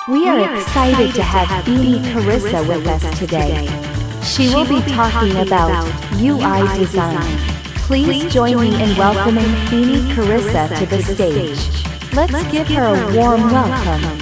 We are excited to have Beanie Carissa with us today. She will be talking about UI design. Please join me in welcoming Beanie Carissa to the stage. Let's give her a warm welcome.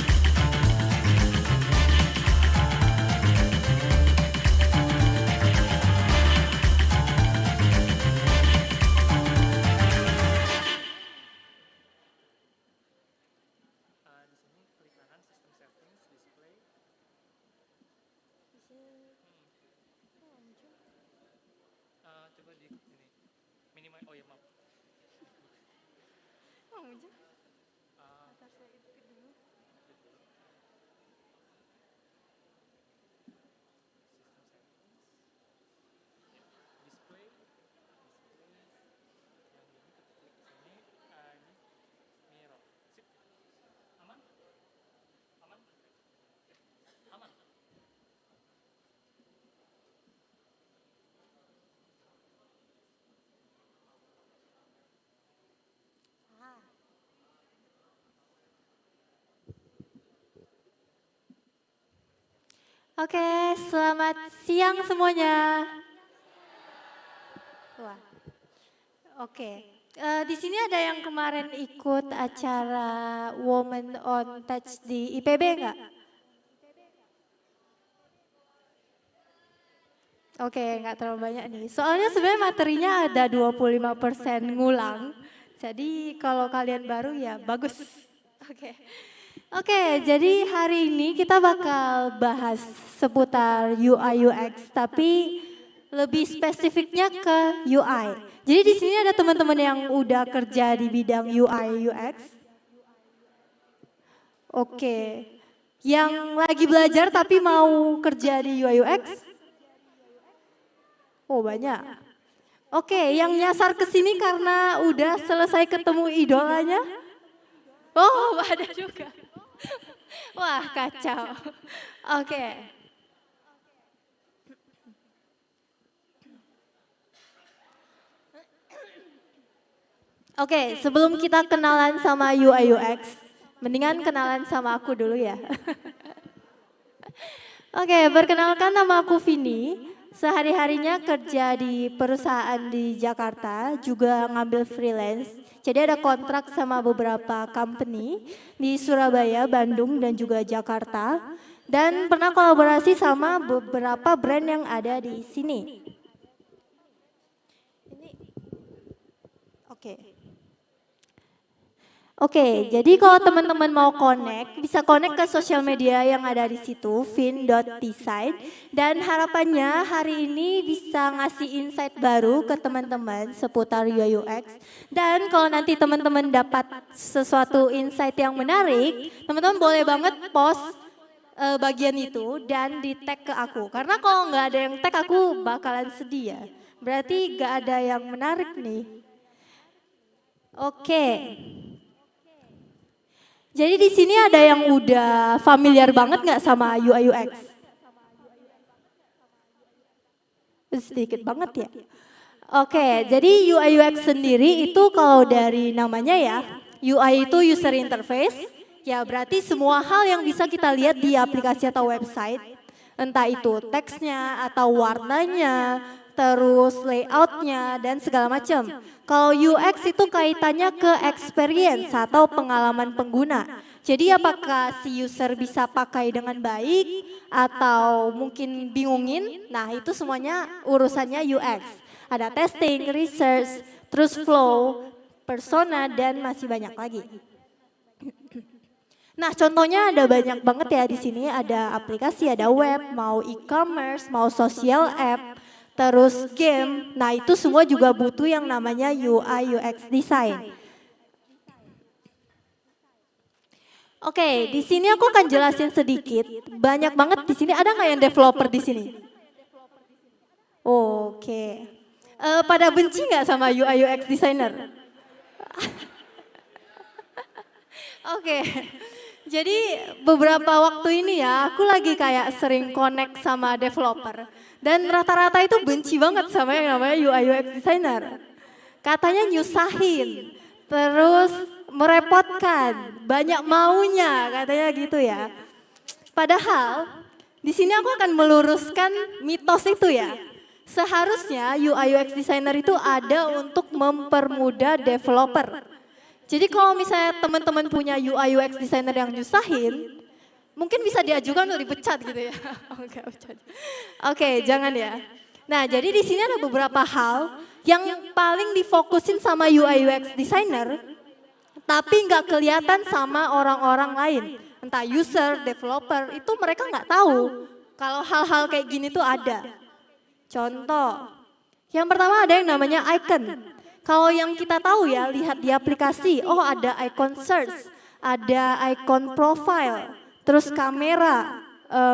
Oke, selamat siang semuanya. Wah, oke. Di sini ada yang kemarin ikut acara Women on Touch di IPB nggak? Oke, nggak terlalu banyak nih. Soalnya sebenarnya materinya ada 25% ngulang. Jadi kalau kalian baru ya bagus. Oke. Oke, jadi hari ini kita bakal bahas seputar UI UX, tapi lebih spesifiknya ke UI. Jadi di sini ada teman-teman yang udah kerja di bidang UI UX. Oke. Yang lagi belajar tapi mau kerja di UI UX? Oh, banyak. Oke, yang nyasar ke sini karena udah selesai ketemu idolanya? Oh, ada juga. Wah, kacau. Oke. Oke, sebelum kita kenalan sama UI UX, mendingan kenalan sama aku dulu ya. Oke, perkenalkan nama aku Vini. Sehari-harinya kerja di perusahaan di Jakarta, juga ngambil freelance. Jadi ada kontrak sama beberapa company di Surabaya, Bandung, dan juga Jakarta. Dan pernah kolaborasi sama beberapa brand yang ada di sini. Oke, jadi kalau teman-teman mau connect, bisa connect ke sosial media yang ada di situ, vin.design. Dan harapannya hari ini bisa ngasih insight baru ke teman-teman seputar UI UX. Dan kalau nanti teman-teman dapat sesuatu insight yang menarik, teman-teman boleh banget post bagian itu dan di tag ke aku. Karena kalau nggak ada yang tag aku bakalan sedih ya. Berarti nggak ada yang menarik nih. Oke. Jadi di sini ada yang udah familiar banget nggak sama UI UX? Sedikit banget ya. Oke, jadi UI UX sendiri itu kalau dari namanya ya, UI itu user interface, ya berarti semua hal yang bisa kita lihat di aplikasi atau website, entah itu teksnya atau warnanya, terus layoutnya dan segala macam. Kalau UX itu kaitannya ke experience atau pengalaman pengguna. Jadi apakah si user bisa pakai dengan baik atau mungkin bingungin, nah itu semuanya urusannya UX. Ada testing, research, terus flow, persona, dan masih banyak lagi. Nah, contohnya ada banyak banget ya di sini, ada aplikasi, ada web, mau e-commerce, mau social app, terus game. Nah, itu semua juga butuh yang namanya UI UX design. Oke, di sini aku akan jelasin sedikit. Banyak banget di sini. Ada nggak yang developer di sini? Oke. Pada benci nggak sama UI UX designer? Oke. Jadi beberapa waktu ini ya, aku lagi kayak sering connect sama developer. Dan rata-rata itu benci banget sama yang namanya UI UX designer. Katanya nyusahin, terus merepotkan, banyak maunya katanya gitu ya. Padahal di sini aku akan meluruskan mitos itu ya. Seharusnya UI UX designer itu ada untuk mempermudah developer. Jadi kalau misalnya teman-teman punya UI UX designer yang nyusahin, mungkin bisa diajukan untuk dipecat gitu ya. Oke, jangan ya. Nah, jadi di sini ada beberapa hal yang paling difokusin sama UI UX designer, tapi nggak kelihatan sama orang-orang lain. Entah user, developer, itu mereka nggak tahu kalau hal-hal kayak gini tuh ada. Contoh, yang pertama ada yang namanya icon. Kalau yang kita tahu ya, lihat di aplikasi, oh ada icon search, ada icon profile, terus kamera,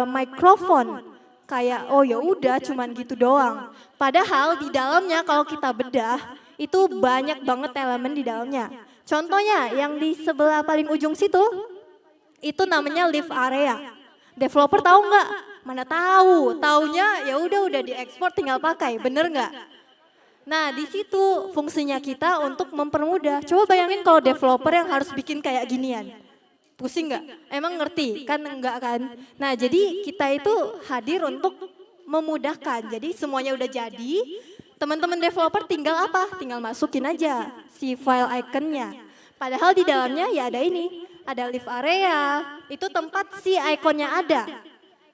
mikrofon, kayak oh ya udah cuman gitu doang. Padahal di dalamnya kalau kita bedah, itu banyak banget elemen di dalamnya. Contohnya yang di sebelah paling ujung situ, itu namanya live area. Developer tahu nggak? Mana tahu, taunya ya udah diekspor tinggal pakai, bener nggak? Nah di situ fungsinya kita untuk mempermudah. Coba bayangin kalau developer yang harus bikin kayak ginian, pusing nggak? Emang ngerti? Kan enggak kan? Nah jadi kita itu hadir untuk memudahkan. Jadi semuanya udah jadi, teman-teman developer tinggal apa? Tinggal masukin aja si file iconnya. Padahal di dalamnya ya ada ini, ada live area, itu tempat si ikonnya ada.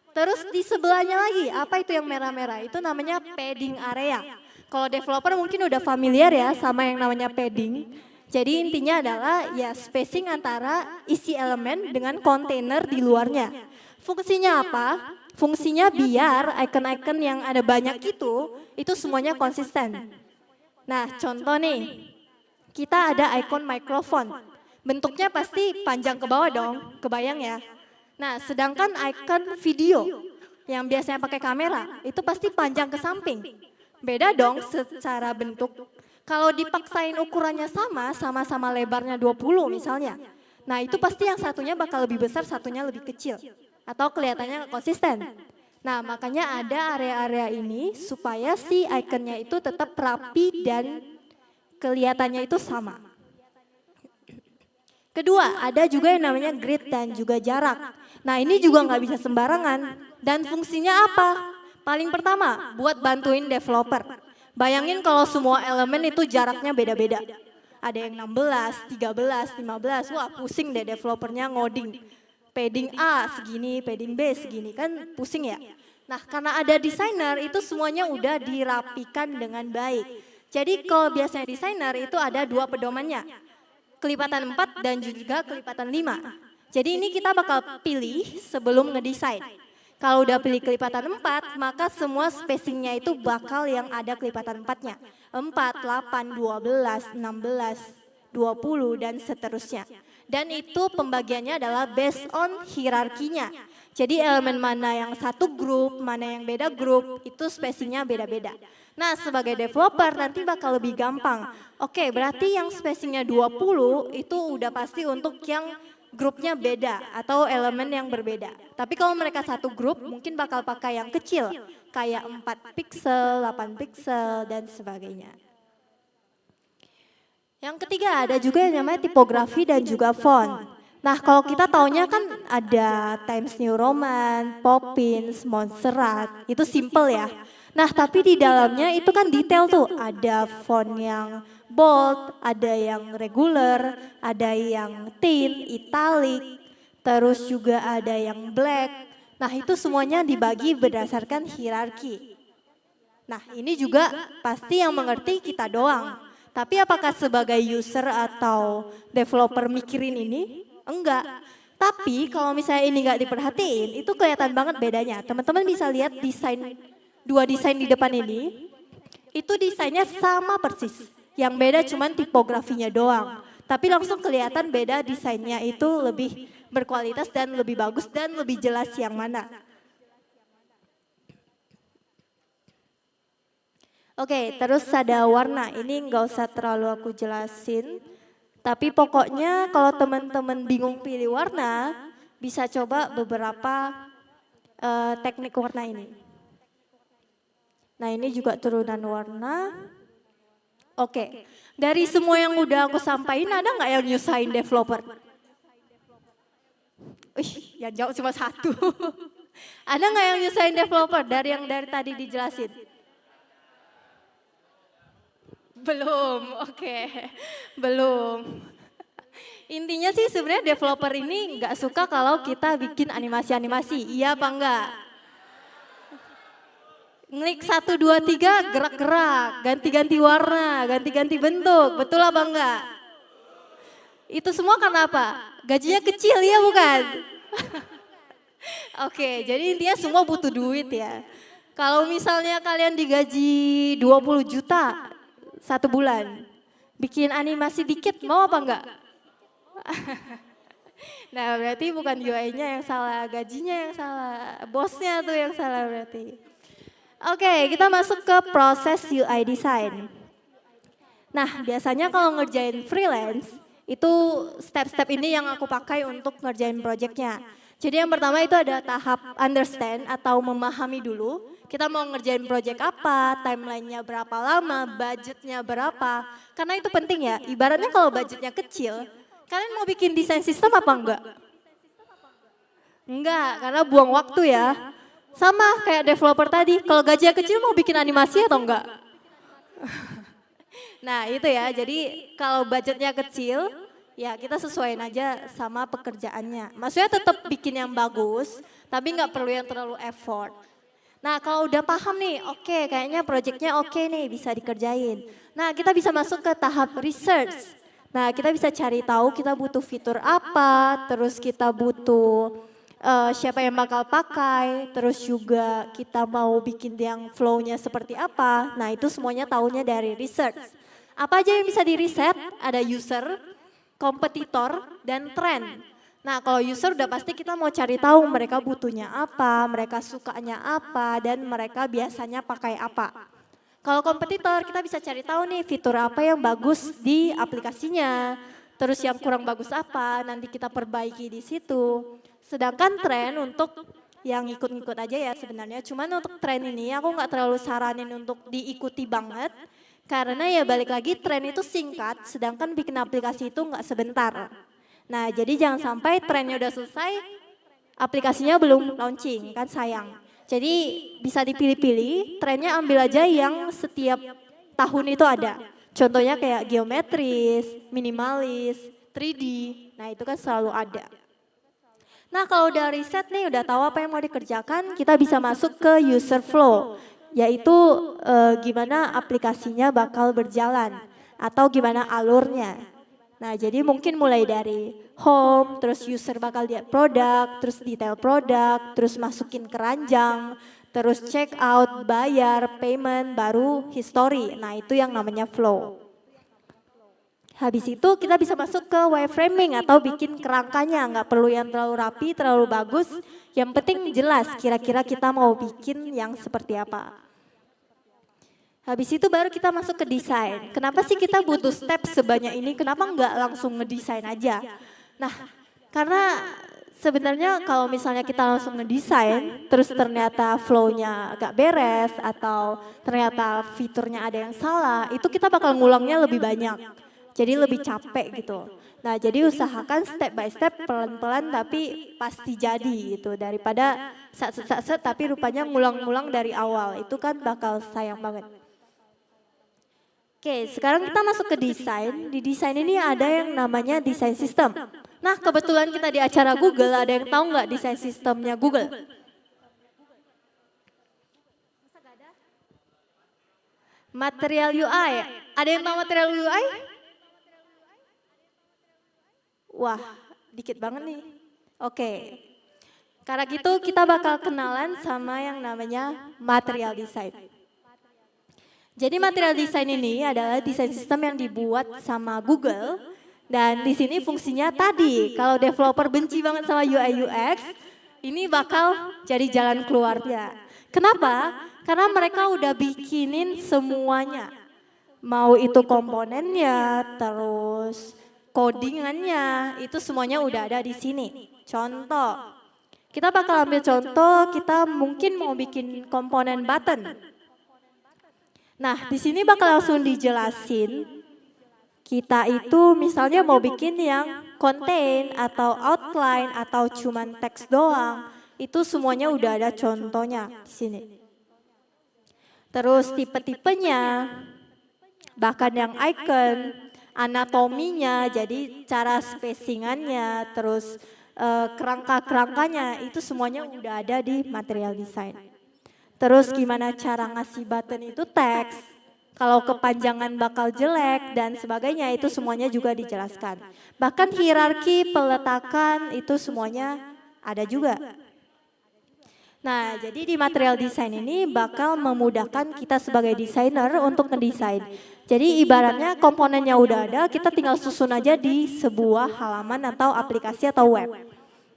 Terus di sebelahnya lagi, apa itu yang merah-merah? Itu namanya padding area. Kalau developer mungkin udah familiar ya sama yang namanya padding. Jadi intinya adalah ya spacing antara isi elemen dengan kontainer di luarnya. Fungsinya apa? Fungsinya biar icon-icon yang ada banyak itu semuanya konsisten. Nah contoh nih, kita ada icon mikrofon. Bentuknya pasti panjang ke bawah dong, kebayang ya. Nah, sedangkan icon video yang biasanya pakai kamera itu pasti panjang ke samping. Beda dong secara bentuk. Kalau dipaksain ukurannya sama-sama lebarnya 20 misalnya. Nah, itu pasti yang satunya bakal lebih besar, satunya lebih kecil. Atau kelihatannya konsisten. Nah, makanya ada area-area ini supaya si iconnya itu tetap rapi dan kelihatannya itu sama. Kedua, ada juga yang namanya grid dan juga jarak. Nah ini juga nggak bisa sembarangan. Dan fungsinya apa? Paling pertama, buat bantuin developer. Bayangin kalau semua elemen itu jaraknya beda-beda. Ada yang 16, 13, 15, wah pusing deh developernya ngoding. Padding A segini, padding B segini, kan pusing ya. Nah karena ada desainer itu semuanya udah dirapikan dengan baik. Jadi kalau biasanya desainer itu ada dua pedomannya. Kelipatan 4 dan juga kelipatan 5. Jadi ini kita bakal pilih sebelum ngedesain. Kalau udah pilih kelipatan 4, maka semua spacingnya itu bakal yang ada kelipatan 4-nya. 4, 8, 12, 16, 20 dan seterusnya. Dan itu pembagiannya adalah based on hierarkinya. Jadi elemen mana yang satu grup, mana yang beda grup, itu spacingnya beda-beda. Nah sebagai developer nanti bakal lebih gampang. Oke berarti yang spacingnya 20 itu udah pasti untuk yang grupnya beda atau elemen yang berbeda. Tapi kalau mereka satu grup mungkin bakal pakai yang kecil. Kayak 4 pixel, 8 pixel dan sebagainya. Yang ketiga ada juga yang namanya tipografi dan juga font. Nah kalau kita taunya kan ada Times New Roman, Poppins, Montserrat, itu simple ya. Nah tapi di dalamnya itu kan detail tuh, ada font yang bold, ada yang regular, ada yang thin, italic, terus juga ada yang black. Nah itu semuanya dibagi berdasarkan hierarki. Nah ini juga pasti yang mengerti kita doang. Tapi apakah sebagai user atau developer mikirin ini? Enggak. Tapi kalau misalnya ini nggak diperhatiin, itu kelihatan banget bedanya. Teman-teman bisa lihat dua desain di depan ini, itu desainnya sama persis. Yang beda cuman tipografinya doang. Tapi langsung kelihatan beda desainnya itu lebih berkualitas dan lebih bagus dan lebih jelas yang mana. Oke, terus ada warna. Ini nggak usah terlalu aku jelasin. Tapi pokoknya kalau teman-teman bingung pilih warna, bisa coba beberapa teknik warna ini. Nah ini juga turunan warna. Oke, dari semua yang udah aku sampaikan ada nggak yang nyusahin developer? yang jawab cuma satu. Ada nggak yang nyusahin developer dari yang dari tadi dijelasin? Belum, oke. Belum. Intinya sih sebenarnya developer ini nggak suka kalau kita bikin animasi-animasi, iya apa enggak? Ngeklik 1, 2, 3 gerak-gerak, ganti-ganti warna, ganti-ganti bentuk, betul apa enggak? Itu semua karena apa? Gajinya kecil ya bukan? Oke, jadi intinya semua butuh duit ya. Kalau misalnya kalian digaji 20 juta 1 bulan, bikin animasi dikit mau apa enggak? Nah berarti bukan UI-nya yang salah, gajinya yang salah, bosnya tuh yang salah berarti. Oke, kita masuk ke proses UI design. Nah biasanya kalau ngerjain freelance, itu step-step ini yang aku pakai untuk ngerjain projectnya. Jadi yang pertama itu ada tahap understand atau memahami dulu. Kita mau ngerjain project apa, timelinenya berapa lama, budgetnya berapa. Karena itu penting ya, ibaratnya kalau budgetnya kecil, kalian mau bikin desain sistem apa enggak? Enggak, karena buang waktu ya. Sama kayak developer tadi, kalau gajinya kecil mau bikin animasi atau enggak? Nah itu ya, jadi kalau budgetnya kecil, ya kita sesuaiin aja sama pekerjaannya. Maksudnya tetap bikin yang bagus, tapi nggak perlu yang terlalu effort. Nah kalau udah paham nih, oke, kayaknya projectnya oke nih bisa dikerjain. Nah kita bisa masuk ke tahap research. Nah kita bisa cari tahu kita butuh fitur apa, terus kita butuh siapa yang bakal pakai, terus juga kita mau bikin yang flow-nya seperti apa. Nah itu semuanya tahunya dari research. Apa aja yang bisa di riset? Ada user, kompetitor, dan tren. Nah kalau user udah pasti kita mau cari tahu mereka butuhnya apa, mereka sukanya apa, dan mereka biasanya pakai apa. Kalau kompetitor kita bisa cari tahu nih fitur apa yang bagus di aplikasinya, terus yang kurang bagus apa, nanti kita perbaiki di situ. Sedangkan tren untuk yang ikut-ikut aja ya sebenarnya, cuman untuk tren ini aku nggak terlalu saranin untuk diikuti banget, karena ya balik lagi tren itu singkat, sedangkan bikin aplikasi itu nggak sebentar. Nah jadi jangan sampai trennya udah selesai, aplikasinya belum launching, kan sayang. Jadi bisa dipilih-pilih, trennya ambil aja yang setiap tahun itu ada. Contohnya kayak geometris, minimalis, 3D, nah itu kan selalu ada. Nah kalau udah riset nih, udah tahu apa yang mau dikerjakan, kita bisa masuk ke user flow. Yaitu gimana aplikasinya bakal berjalan atau gimana alurnya. Nah jadi mungkin mulai dari home, terus user bakal lihat produk, terus detail produk, terus masukin keranjang, terus check out, bayar, payment, baru history. Nah itu yang namanya flow. Habis itu kita bisa masuk ke wireframing atau bikin kerangkanya, nggak perlu yang terlalu rapi, terlalu bagus. Yang penting jelas kira-kira kita mau bikin yang seperti apa. Habis itu baru kita masuk ke desain. Kenapa sih kita butuh step sebanyak ini? Kenapa nggak langsung ngedesain aja? Nah, karena sebenarnya kalau misalnya kita langsung ngedesain, terus ternyata flow-nya agak beres atau ternyata fiturnya ada yang salah, itu kita bakal ngulangnya lebih banyak. Jadi lebih capek gitu. Nah, jadi usahakan step by step pelan-pelan tapi pasti jadi gitu. Daripada set tapi rupanya ngulang-ngulang dari awal. Itu kan bakal sayang banget. Oke, sekarang kita masuk ke desain. Di desain ini ada yang namanya desain sistem. Nah, kebetulan kita di acara Google, ada yang tahu nggak desain sistemnya Google? Material UI. Ada yang tahu material UI? Wah, dikit banget nih. Oke. Karena gitu kita bakal kenalan sama yang namanya material design. Jadi material design ini adalah desain sistem yang dibuat sama Google dan di sini fungsinya tadi kalau developer benci banget sama UI UX, ini bakal jadi jalan keluarnya. Kenapa? Karena mereka udah bikinin semuanya. Mau itu komponennya, terus codingannya, itu semuanya udah ada di sini. Contoh, kita bakal ambil contoh, kita mungkin mau bikin komponen button. Nah, di sini bakal langsung dijelasin. Kita itu misalnya mau bikin yang contain atau outline atau cuman teks doang, itu semuanya udah ada contohnya di sini. Terus tipe-tipenya, bahkan yang icon, anatominya, jadi cara spacingannya, terus kerangka-kerangkanya, itu semuanya udah ada di material design. Terus gimana cara ngasih button itu teks, kalau kepanjangan bakal jelek dan sebagainya, itu semuanya juga dijelaskan. Bahkan hierarki, peletakan, itu semuanya ada juga. Nah, jadi di material design ini bakal memudahkan kita sebagai desainer untuk ngedesain. Jadi ibaratnya komponennya udah ada, kita tinggal susun aja di sebuah halaman atau aplikasi atau web.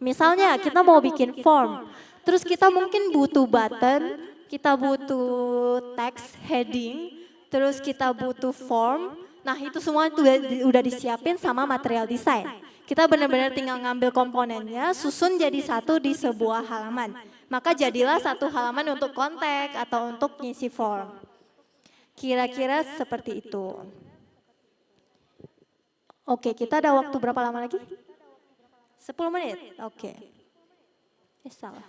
Misalnya kita mau bikin form, terus kita mungkin butuh button, kita butuh text, heading, terus kita butuh form. Nah, itu semua udah disiapin sama material design. Kita benar-benar tinggal ngambil komponennya, susun jadi satu di sebuah halaman. Maka jadilah satu halaman untuk kontak atau untuk ngisi form. Kira-kira seperti itu. Oke, kita ada waktu berapa lama lagi? 10 menit? Oke. Salah.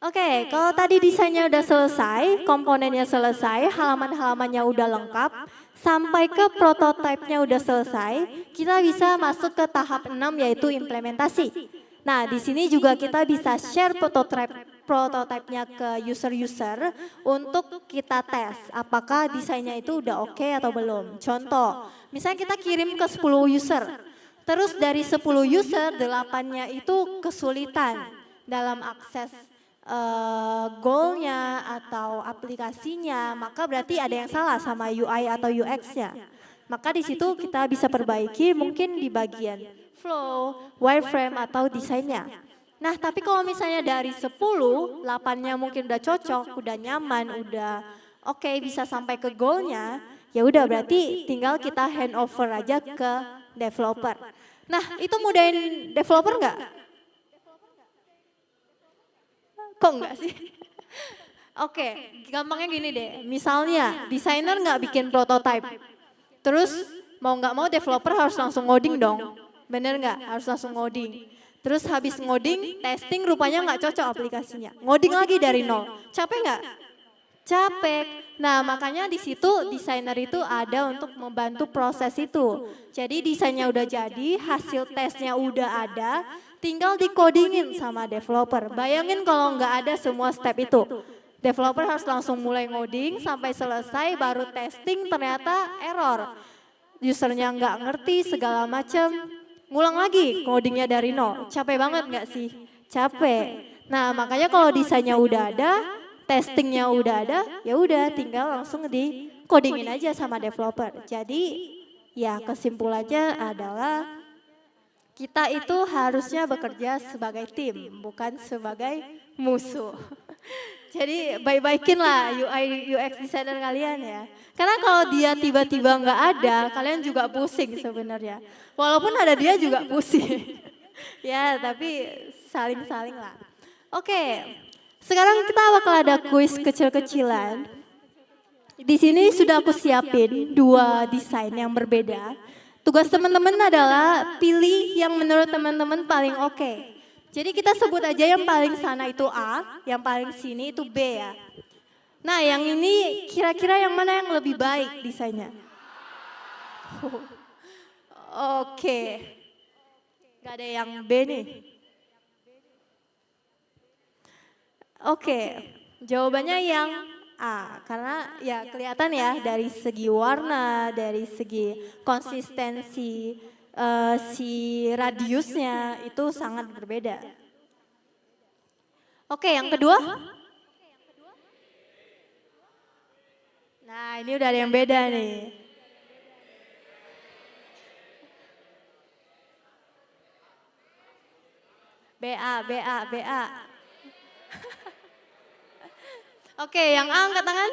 Oke, kalau tadi desainnya udah selesai, komponennya selesai, halaman-halamannya udah lengkap, sampai ke prototipenya udah selesai, kita bisa masuk ke tahap 6 yaitu implementasi. Nah, di sini juga kita bisa share prototipenya ke user-user untuk kita tes apakah desainnya itu udah oke atau belum. Contoh, misalnya kita kirim ke 10 user, terus dari 10 user, 8-nya itu kesulitan dalam akses goalnya atau aplikasinya, maka berarti ada yang salah sama UI atau UX-nya. Maka di situ kita bisa perbaiki mungkin di bagian flow, wireframe atau desainnya. Nah, tapi kalau misalnya dari 10, 8-nya mungkin udah cocok, udah nyaman, udah oke, bisa sampai ke goalnya, ya udah berarti tinggal kita handover aja ke developer. Nah, itu mudahin developer nggak? Kok enggak sih? Oke, gampangnya gini deh. Misalnya desainer nggak bikin prototype, terus mau nggak mau developer harus langsung ngoding dong. Bener nggak? Harus langsung ngoding. Terus habis ngoding, testing rupanya nggak cocok aplikasinya. Ngoding lagi dari nol. Capek nggak? Capek. Nah, makanya di situ desainer itu ada untuk membantu proses itu. Jadi desainnya udah jadi, hasil tesnya udah ada, tinggal dikodingin sama developer. Bayangin kalau nggak ada semua step itu. Developer harus langsung mulai ngoding sampai selesai, baru testing ternyata error. Usernya nggak ngerti segala macam. Ngulang lagi codingnya dari nol, capek banget nggak sih? Capek. Nah, makanya kalau desainnya udah ada, testingnya udah ada, ya udah tinggal langsung di codingin aja sama developer. Jadi ya kesimpulannya adalah kita itu harusnya bekerja sebagai tim, bukan sebagai musuh. Jadi baik-baikin lah UI UX designer kalian ya. Karena kalau dia tiba-tiba nggak ada, kalian juga pusing sebenarnya. Walaupun ada dia juga pusing. Ya, tapi saling-saling lah. Oke, sekarang kita bakal ada kuis kecil-kecilan. Di sini sudah aku siapin 2 desain yang berbeda. Tugas teman-teman adalah pilih yang menurut teman-teman paling oke. Jadi kita sebut aja yang paling sana itu A, yang paling sini itu B ya. Nah, yang ini kira-kira yang mana yang lebih baik desainnya? Oke. Gak ada yang B nih. Oke, jawabannya yang A. Karena ya kelihatan ya dari segi warna, dari segi konsistensi, si radiusnya itu sangat berbeda. Oke, yang kedua. Nah, ini udah ada yang beda nih. BA, BA, BA. Oke, yang A angkat tangan.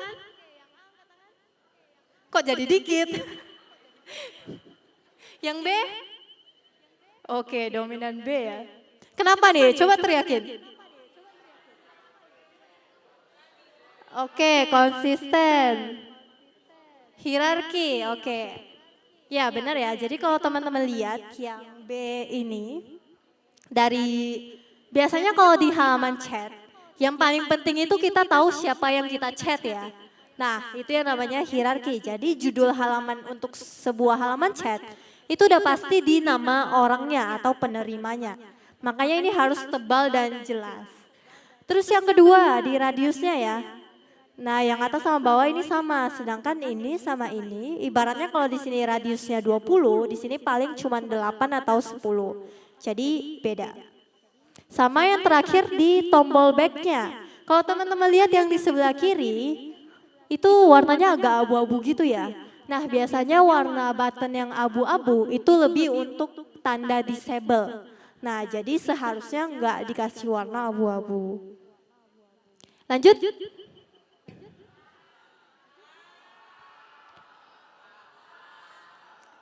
Kok jadi dikit? Yang B? Oke, dominan B ya. Kenapa nih? Coba teriakin. Oke, konsisten. Hierarki, oke. Ya benar ya, jadi kalau teman-teman lihat yang B ini, dari biasanya kalau di halaman chat, yang paling penting itu kita tahu siapa yang kita chat ya. Nah itu yang namanya hierarki, jadi judul halaman untuk sebuah halaman chat, itu udah pasti di nama orangnya atau penerimanya. Makanya ini harus tebal dan jelas. Terus yang kedua di radiusnya ya. Nah, yang atas sama bawah ini sama, sedangkan ini sama ini, ibaratnya kalau di sini radiusnya 20, di sini paling cuma 8 atau 10. Jadi beda. Sama yang terakhir di tombol backnya. Kalau teman-teman lihat yang di sebelah kiri, itu warnanya agak abu-abu gitu ya. Nah, biasanya warna button yang abu-abu itu lebih untuk tanda disable. Nah, jadi seharusnya nggak dikasih warna abu-abu. Lanjut.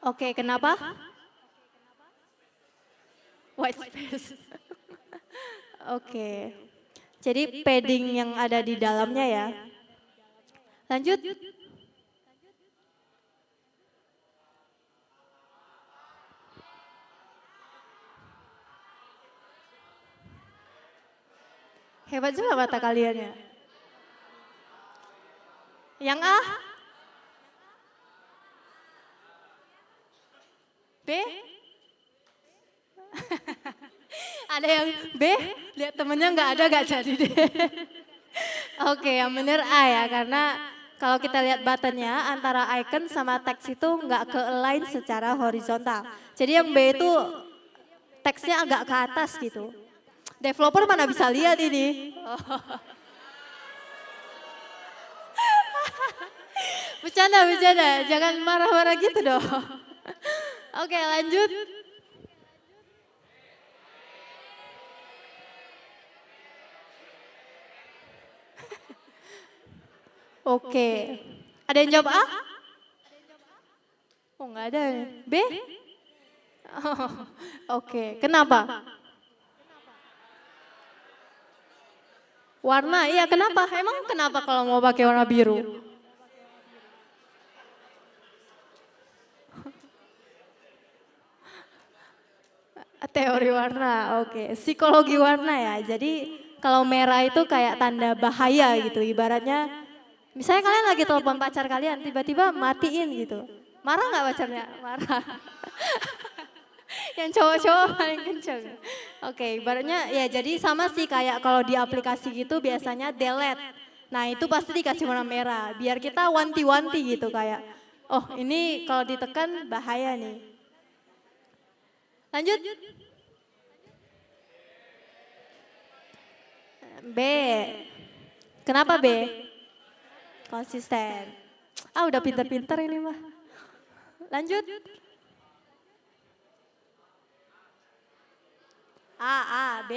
Oke, kenapa? White space. Oke. Jadi padding yang ada di dalamnya ya. Lanjut. Hebat juga mata kalian ya. Yang A? B? Ada yang B? Lihat temennya nggak ada nggak jadi deh. Oke, yang bener A ya, karena kalau kita lihat buttonnya antara icon sama teks itu nggak ke-align secara horizontal. Jadi yang B itu teksnya agak ke atas gitu. Developer mana bisa lihat ini? Bercanda, jangan marah-marah gitu dong. Oke, lanjut. Oke, ada yang jawab A? Oh nggak ada. B? Oh, oke, kenapa? Warna, iya kenapa? Emang kenapa kalau mau pakai warna biru? Teori warna, oke. Psikologi warna ya. Jadi kalau merah itu kayak tanda bahaya gitu. Ibaratnya, misalnya kalian lagi telepon pacar kalian, tiba-tiba matiin gitu. Marah nggak pacarnya? Marah. Yang cowok-cowok paling kenceng. Oke, ibaratnya ya jadi sama sih kayak kalau di aplikasi gitu biasanya delete. Nah itu pasti dikasih warna merah. Biar kita wanti-wanti gitu kayak, oh ini kalau ditekan bahaya nih. Lanjut. B. Kenapa B? Konsisten. Ah udah pinter-pinter ini mah. Lanjut. A, B.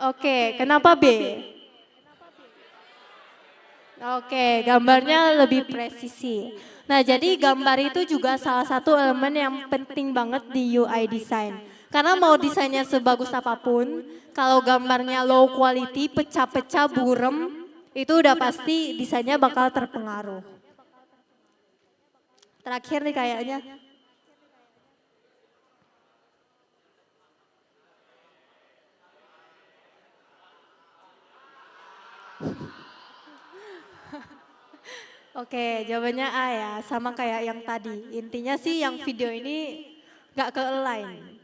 Oke, kenapa B? Oke, gambarnya lebih presisi. Nah, jadi gambar itu juga salah satu elemen yang penting banget di UI design. Karena mau desainnya sebagus apapun, kalau gambarnya low quality, pecah-pecah, burem, itu udah pasti desainnya bakal terpengaruh. Terakhir nih kayaknya. Oke, jawabannya A ya, sama kayak yang tadi. Intinya sih yang video ini gak ke-align.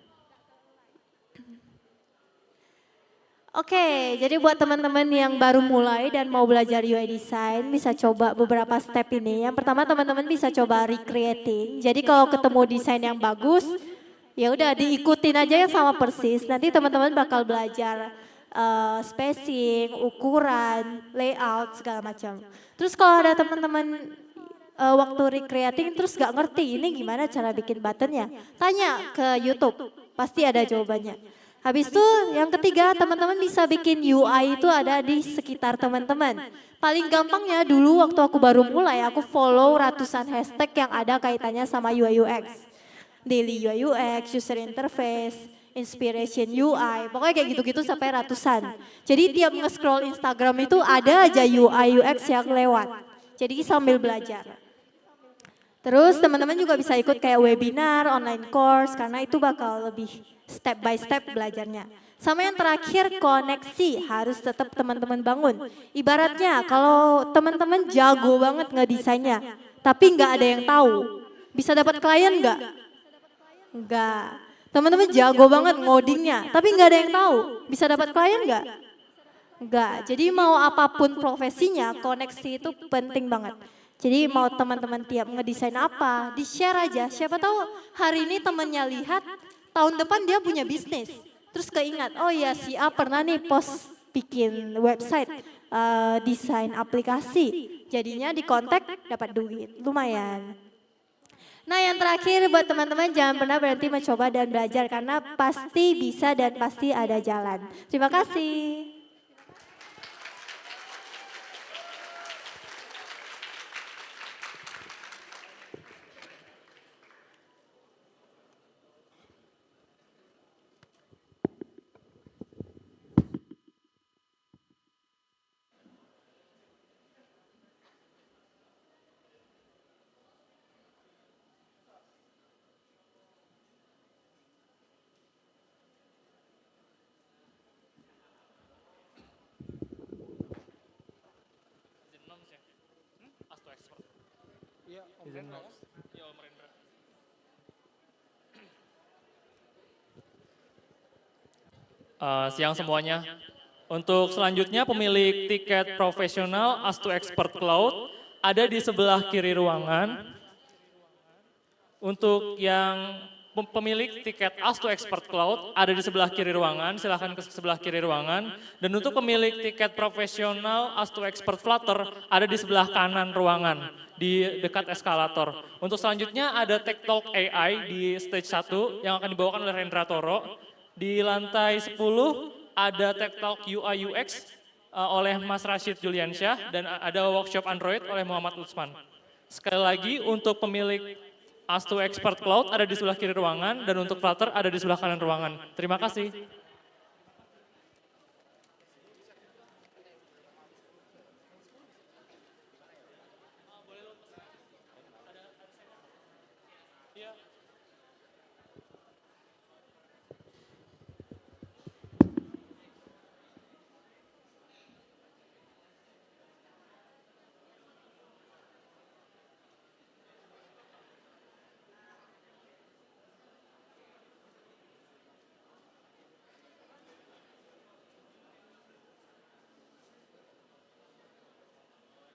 Oke, jadi buat teman-teman yang baru mulai dan mau belajar UI design bisa coba beberapa step ini. Yang pertama teman-teman bisa coba recreating. Jadi kalau ketemu desain yang bagus, ya udah diikutin aja yang sama persis. Nanti teman-teman bakal belajar spacing, ukuran, layout segala macam. Terus kalau ada teman-teman waktu recreating terus gak ngerti ini gimana cara bikin buttonnya, tanya ke YouTube, pasti ada jawabannya. Habis itu yang ketiga teman-teman bisa bikin UI itu ada di sekitar teman-teman. Paling gampangnya dulu waktu aku baru mulai aku follow ratusan hashtag yang ada kaitannya sama UI UX. Daily UI UX, user interface, inspiration UI, pokoknya kayak gitu-gitu sampai ratusan. Jadi tiap nge-scroll Instagram itu ada aja UI UX yang lewat. Jadi sambil belajar. Terus teman-teman juga bisa ikut kayak webinar, online course, karena itu bakal lebih step by step belajarnya. Sama yang terakhir, koneksi harus tetap teman-teman bangun. Ibaratnya kalau teman-teman jago banget ngedesainnya, tapi nggak ada yang tahu, bisa dapat klien nggak? Nggak. Teman-teman jago banget ngodingnya, tapi nggak ada yang tahu, bisa dapat klien nggak? Nggak. Jadi mau apapun profesinya, koneksi itu penting banget. Jadi mau teman-teman tiap ngedesain apa, di-share aja. Siapa tahu hari ini temennya lihat, tahun depan dia punya bisnis. Terus keingat, oh ya si A pernah nih post bikin website, desain aplikasi. Jadinya di kontak dapat duit, lumayan. Nah yang terakhir buat teman-teman jangan pernah berhenti mencoba dan belajar karena pasti bisa dan pasti ada jalan. Terima kasih. Siang semuanya. Untuk selanjutnya pemilik tiket profesional Astu Expert Cloud ada di sebelah kiri ruangan. Untuk yang pemilik tiket Astu Expert Cloud ada di sebelah kiri ruangan, silahkan ke sebelah kiri ruangan. Dan untuk pemilik tiket profesional Astu Expert Flutter ada di sebelah kanan ruangan, di dekat eskalator. Untuk selanjutnya ada Tech Talk AI di stage 1 yang akan dibawakan oleh Rendra Toro. Di lantai 10 ada Tech Talk UI UX oleh Mas Rashid Juliansyah dan ada workshop Android oleh Muhammad Utsman. Sekali lagi untuk pemilik Astu Expert Cloud ada di sebelah kiri ruangan dan untuk Flutter ada di sebelah kanan ruangan. Terima kasih.